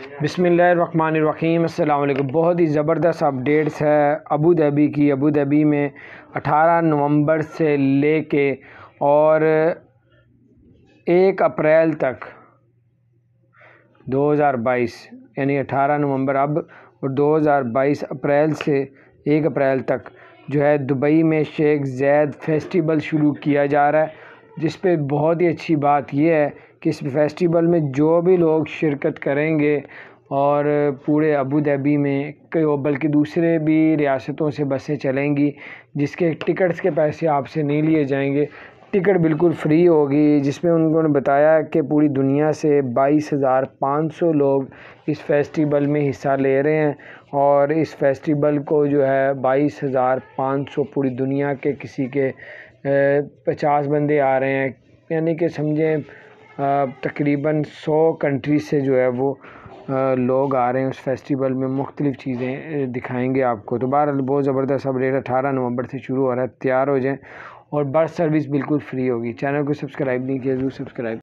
بسم اللہ الرحمن الرحیم۔ السلام علیکم۔ بہت ہی زبردست اپڈیٹس ہے ابو ظہبی کی۔ ابو ظہبی میں 18 نومبر سے لے کے اور 1 اپریل تک 2022 یعنی 18 نومبر اب اور 2022 اپریل سے 1 اپریل تک جو ہے دبئی میں شیخ زاید فیسٹیول شروع کیا جا رہا ہے، جس پہ بہت ہی اچھی بات یہ ہے کہ اس فیسٹیول میں جو بھی لوگ شرکت کریں گے اور پورے ابو ظہبی میں بلکہ دوسرے بھی ریاستوں سے بسیں چلیں گی، جس کے ٹکٹس کے پیسے آپ سے نہیں لیے جائیں گے، ٹکٹ بالکل فری ہوگی، جس میں انہوں نے بتایا کہ پوری دنیا سے 22,500 لوگ اس فیسٹیول میں حصہ لے رہے ہیں، اور اس فیسٹیول کو جو ہے 22,500 پوری دنیا کے کسی کے 50 بندے آ رہے ہیں، یعنی کہ سمجھیں تقریباً 100 کنٹریز سے جو ہے وہ لوگ آ رہے ہیں اس فیسٹیول میں، مختلف چیزیں دکھائیں گے آپ کو۔ تو بہرحال بہت زبردست اپڈیٹ 18 نومبر سے شروع ہو رہا ہے، تیار ہو جائیں، اور بس سروس بالکل فری ہوگی۔ چینل کو سبسکرائب نہیں کیا ضرور سبسکرائب